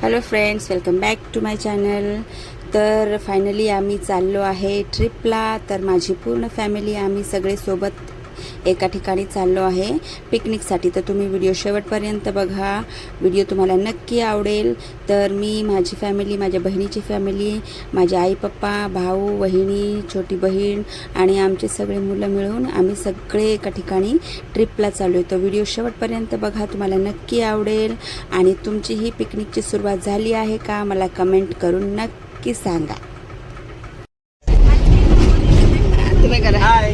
Hello friends, welcome back to my channel. तर finally आम्ही चाललो आहे ट्रिपला. तर माझी पूर्ण फॅमिली आम्ही सगळे सोबत एका ठिकाणी चाललो आहे पिकनिकसाठी. तर तुम्ही व्हिडिओ शेवटपर्यंत बघा, व्हिडिओ तुम्हाला नक्की आवडेल. तर मी, माझी फॅमिली, माझ्या बहिणीची फॅमिली, माझे आई पप्पा, भाऊ, वहिनी, छोटी बहीण आणि आमचे सगळे मुलं मिळून आम्ही सगळे एका ठिकाणी ट्रिपला चाललो आहे. तर व्हिडिओ शेवटपर्यंत बघा, तुम्हाला नक्की आवडेल. आणि तुमची ही पिकनिकची सुरुवात झाली आहे का, मला कमेंट करून नक्की सांगा. तुम्ही करा, हाय.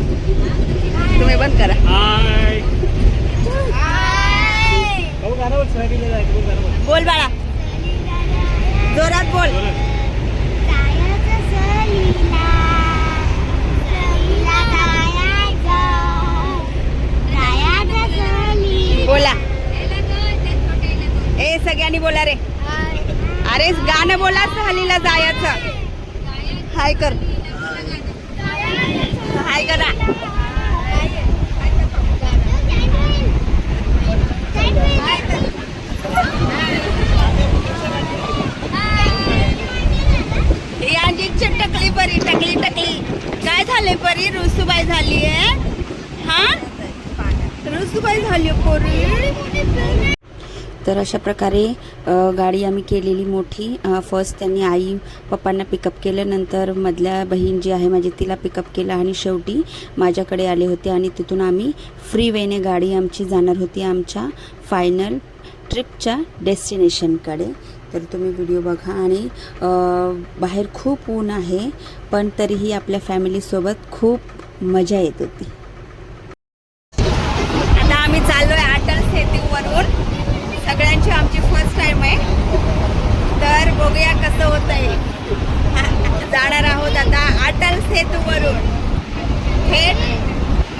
तुम्ही बंद करा. हाय. बोल बाळा, जोरात बोल. बोला, ए सगळ्यांनी बोला रे. अरे गाणं बोला, सहलीला जायचं. हाय कर, हाय करा. टकली परी, टकली टकली. काय झाले परी? रुसूबाई झाली आहे. हा, रुसूबाई झाली परी. तर अशा प्रकारे गाडी आम्ही केलेली मोठी. फर्स्ट त्यांनी आई पप्पांना पिकअप केलं, नंतर मधल्या बहीण जी आहे माझी तिला पिकअप केलं आणि शेवटी माझ्याकडे आले होते. आणि तिथून आम्ही फ्रीवेने गाडी आमची जाणार होती आमच्या फायनल ट्रिपच्या डेस्टिनेशनकडे. तर तुम्ही व्हिडिओ बघा. आणि बाहेर खूप ऊन आहे, पण तरीही आपल्या फॅमिलीसोबत खूप मजा येत होती. आता आम्ही चाललो आहे अटल सेतूवरून. सगळ्यांची आमची फर्स्ट टाईम आहे, तर बघूया कसं होतं आहे. जाणार आहोत आता अटल सेतूवरून थेट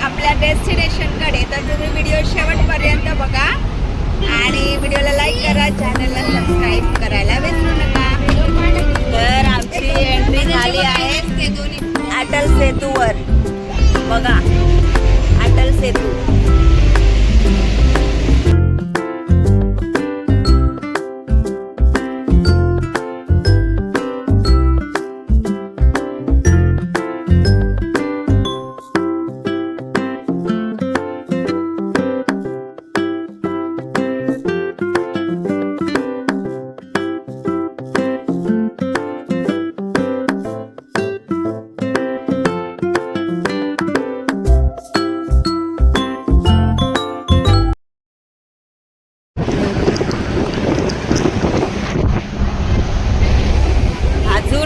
आपल्या डेस्टिनेशनकडे. तर तुम्ही व्हिडिओ शेवटपर्यंत बघा आणि व्हिडिओला लाईक करा, चॅनलला सबस्क्राईब करायला विसरू नका. तर आमची एंट्री झाली आहे अटल सेतूवर. बघा, अटल सेतू.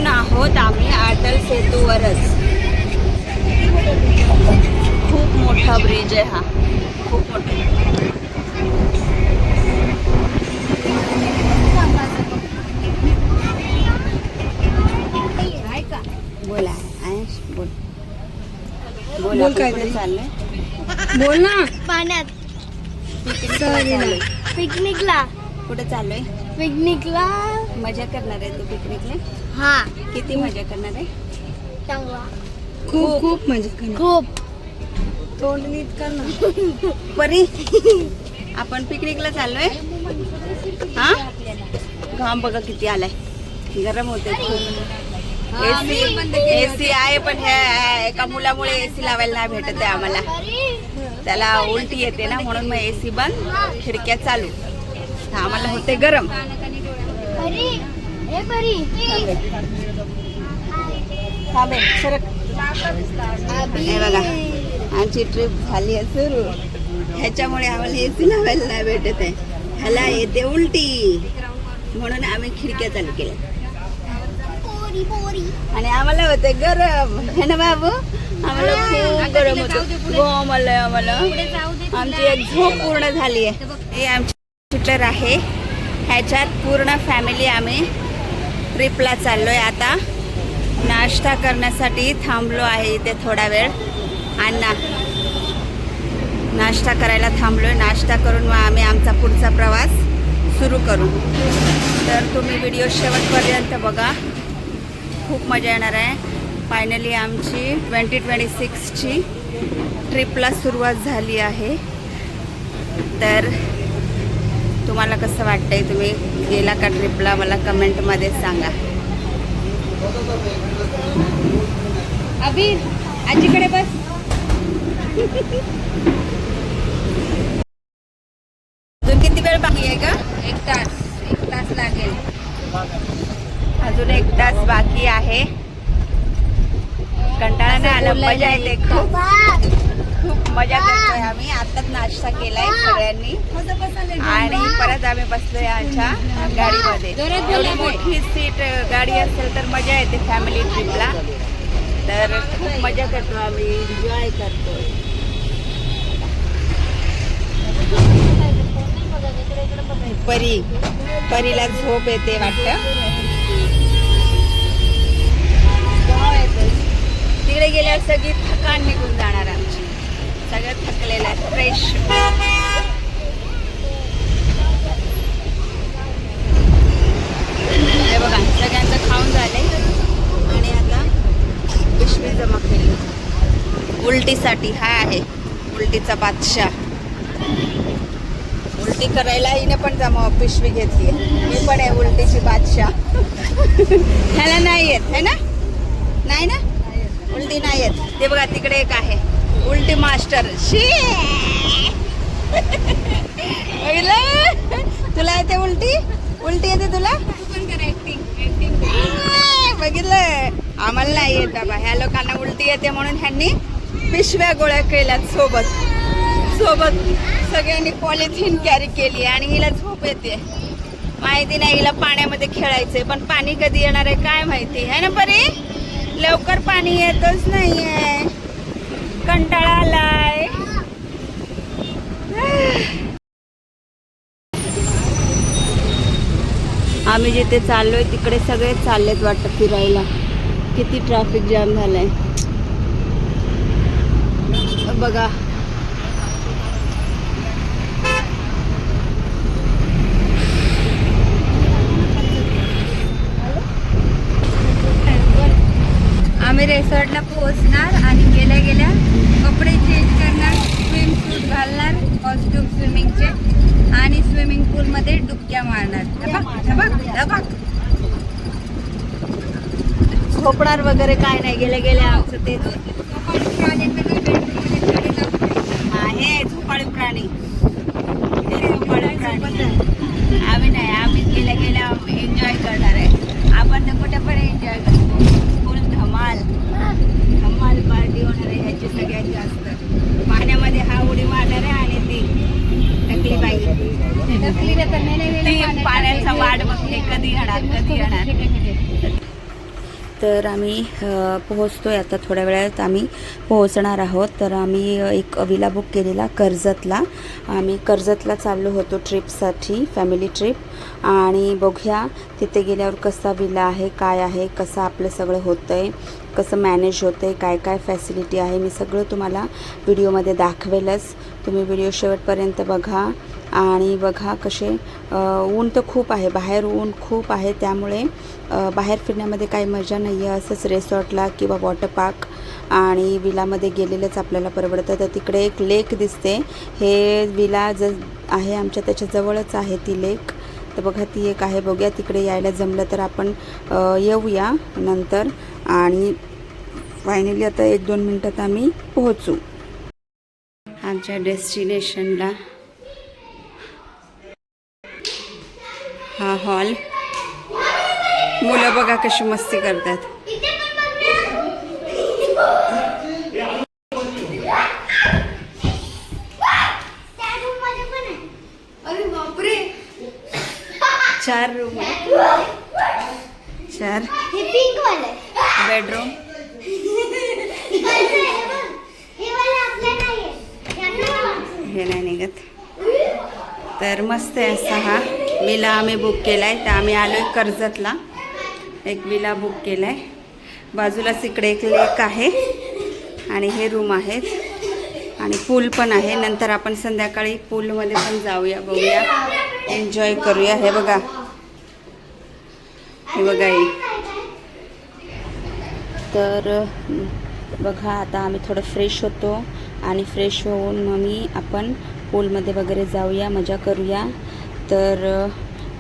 आहोत आम्ही अटल सेतूवरच. खूप मोठा ब्रिज आहे हा, खूप मोठा. बोला, बोल बोल, काय चाललंय? बोल ना. पाण्यात पिकनिकला. कुठे चाललोय? पिकनिकला. मजा करणार आहे तू पिकनिकला? हा. किती मजा करणार आहे? चांगला. खूप खूप मजा करणार. खूप. तोंड नीट कर ना परी. आपण पिकनिकला चाललोय. हा, घाम बघा किती आलाय, गरम होते खूप. एसी आहे, पण ह्या एका मुलामुळे एसी लावायला नाही भेटत आहे आम्हाला. त्याला उलटी येते ना, म्हणून मग एसी बंद, खिडक्या चालू. आम्हाला होते गरम. हे बघा, आमची ट्रिप झाली आहे सुरू. ह्याच्यामुळे आम्हाला एसी लावायला नाही भेटत आहे. ह्याला येते उलटी, म्हणून आम्ही खिडक्या चालू केल्या. आणि आम्हाला होते गरम, है ना बाबू? आम्हाला खूप गरम होतं. आम्हाला आमची एक झोप पूर्ण झाली आहे. हे आमची शूटर आहे, ह्याच्यात पूर्ण फॅमिली आम्ही ट्रिपला चाललोय. आता नाश्ता करण्यासाठी थांबलो आहे इथे थोडा वेळ. अण्णा नाश्ता करायला थांबलोय. नाश्ता करून मग आम्ही आमचा पुढचा प्रवास सुरू करू. तर तुम्ही व्हिडिओ शेवटपर्यंत बघा, खूप मजा येणार आहे. फायनली आमची 2026ची ट्रिपला सुरुवात झाली आहे. तर तुम्हाला कसं वाटतंय, तुम्ही गेला का ट्रिपला, मला कमेंटमध्ये सांगा. अभि आजीकडे बस. अजून किती वेळ बाकी आहे का? 1 तास लागेल. अजून 1 तास बाकी आहे. कंटाळा नाही आला, मजा येते. खूप मजा करतोय आम्ही. आताच नाश्ता केलाय सगळ्यांनी आणि परत आम्ही बसलोय आमच्या गाडीमध्ये. एवढी मोठी सीट गाडी असेल तर मजा येते फॅमिली ट्रिपला. तर खूप मजा करतो आम्ही, एन्जॉय करतो. परीला झोप येते वाटतं. तिकडे गेल्यावर सगळी थकान निघून जाणार आमची. सगळं थकलेलं आहे, फ्रेश. हे बघा सगळ्यांचं खाऊन झालंय आणि आता पिशवी जमा केली उलटीसाठी. हा आहे उलटीचा बादशाह. उलटी करायला हिने पण जमा पिशवी घेतली. मी पण आहे उलटीची बादशाह. ह्याला नाही येत है ना? नाही ना, उलटी नाही येत. ते बघा तिकडे एक आहे उलटी मास्टर. तुला येते उलटी? उलटी येते तुला? बघितलं, आम्हाला नाही येत बाबा. ह्या लोकांना उलटी येते म्हणून ह्यांनी पिशव्या गोळ्या केल्यात सोबत. सगळ्यांनी पॉलिथिन कॅरी केली आणि हिला झोप येते. माहिती नाही हिला पाण्यामध्ये खेळायचंय, पण पाणी कधी येणार आहे काय माहिती है ना परी? लवकर पाणी येतच नाहीये, कंटाळा आलाय. आम्ही जिथे चाललोय तिकडे सगळे चाललेत वाटतं फिरायला. किती ट्रॅफिक जाम झालाय बघा. आम्ही रिसॉर्टला पोहोचणार आणि गेल्या गेल्या कपडे चेंज करणार, स्विम सूट घालणार, कॉस्ट्युम स्विमिंगचे, आणि स्विमिंग पूलमध्ये डुबक्या मारणार. झोपणार वगैरे काय नाही. गेल्या गेल्या आमचं ते हे झोपाळू प्राणी. आम्ही नाही, आम्ही गेल्या गेल्या एन्जॉय करणार आहे. आपण तर कुठे पण एन्जॉय करतो. फुल धमाल पार्टी होणार आहे ह्याची सगळ्यात जास्त. पाण्यामध्ये हा उडी मारणार आहे आणि ती टकली बाई ती पाण्याचा वाट बघते कधी येणार. तर आम्ही पोहोचतोय आता. थोड्या वेळात आम्ही पोहोचणार आहोत. तर आम्ही एक विला बुक केलेला कर्जतला. आम्ही कर्जतला चाललो होतो ट्रिपसाठी, फॅमिली ट्रिप. आणि बघूया तिथे गेल्यावर कसा विला आहे, काय आहे, कसं आपलं सगळं होतं आहे, कसं मॅनेज होतं आहे, काय काय फॅसिलिटी आहे, मी सगळं तुम्हाला व्हिडिओमध्ये दाखवेलच. तुम्ही व्हिडिओ शेवटपर्यंत बघा. आणि बघा कसे ऊन तर खूप आहे, बाहेर ऊन खूप आहे, त्यामुळे बाहेर फिरण्यामध्ये काही मजा नाही आहे. असंच रिसॉर्टला किंवा वॉटर पार्क आणि विलामध्ये गेलेलंच आपल्याला परवडतं. तर तिकडे एक लेक दिसते. हे विला आहे आमच्या त्याच्याजवळच आहे ती लेक. तर बघा ती एक आहे. बघूया तिकडे यायला जमलं तर आपण येऊया नंतर. आणि फायनली आता 1-2 मिनटात आम्ही पोहोचू आमच्या डेस्टिनेशनला. हा हॉल. मुलं बघा कशी मस्ती करतात. चार रूम आहे, 4 बेडरूम. हे नाही निघत. तर मस्त आहे असा हा विला आम्ही बुक केला आहे. तर आम्ही आलो आहे कर्जतला. एक विला बुक केला आहे. बाजूलाच इकडे एक लेक आहे आणि हे रूम आहेत आणि पूल पण आहे. नंतर आपण संध्याकाळी पूलमध्ये पण जाऊया, बघूया, एन्जॉय करूया. हे बघा, हे बघा हे. तर बघा आता आम्ही थोडं फ्रेश होतो आणि फ्रेश होऊन मग आपण पूलमध्ये वगैरे जाऊया, मजा करूया. तर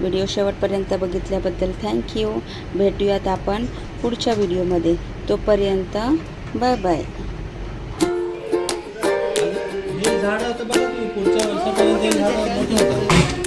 व्हिडिओ शेवटपर्यंत बघितल्याबद्दल थँक्यू. भेटूयात आपण पुढच्या व्हिडिओमध्ये. तोपर्यंत बाय बाय. हे झाड होतं बघा तुम्ही, पुढच्या वर्षापर्यंत हे झाड मोठं होतं.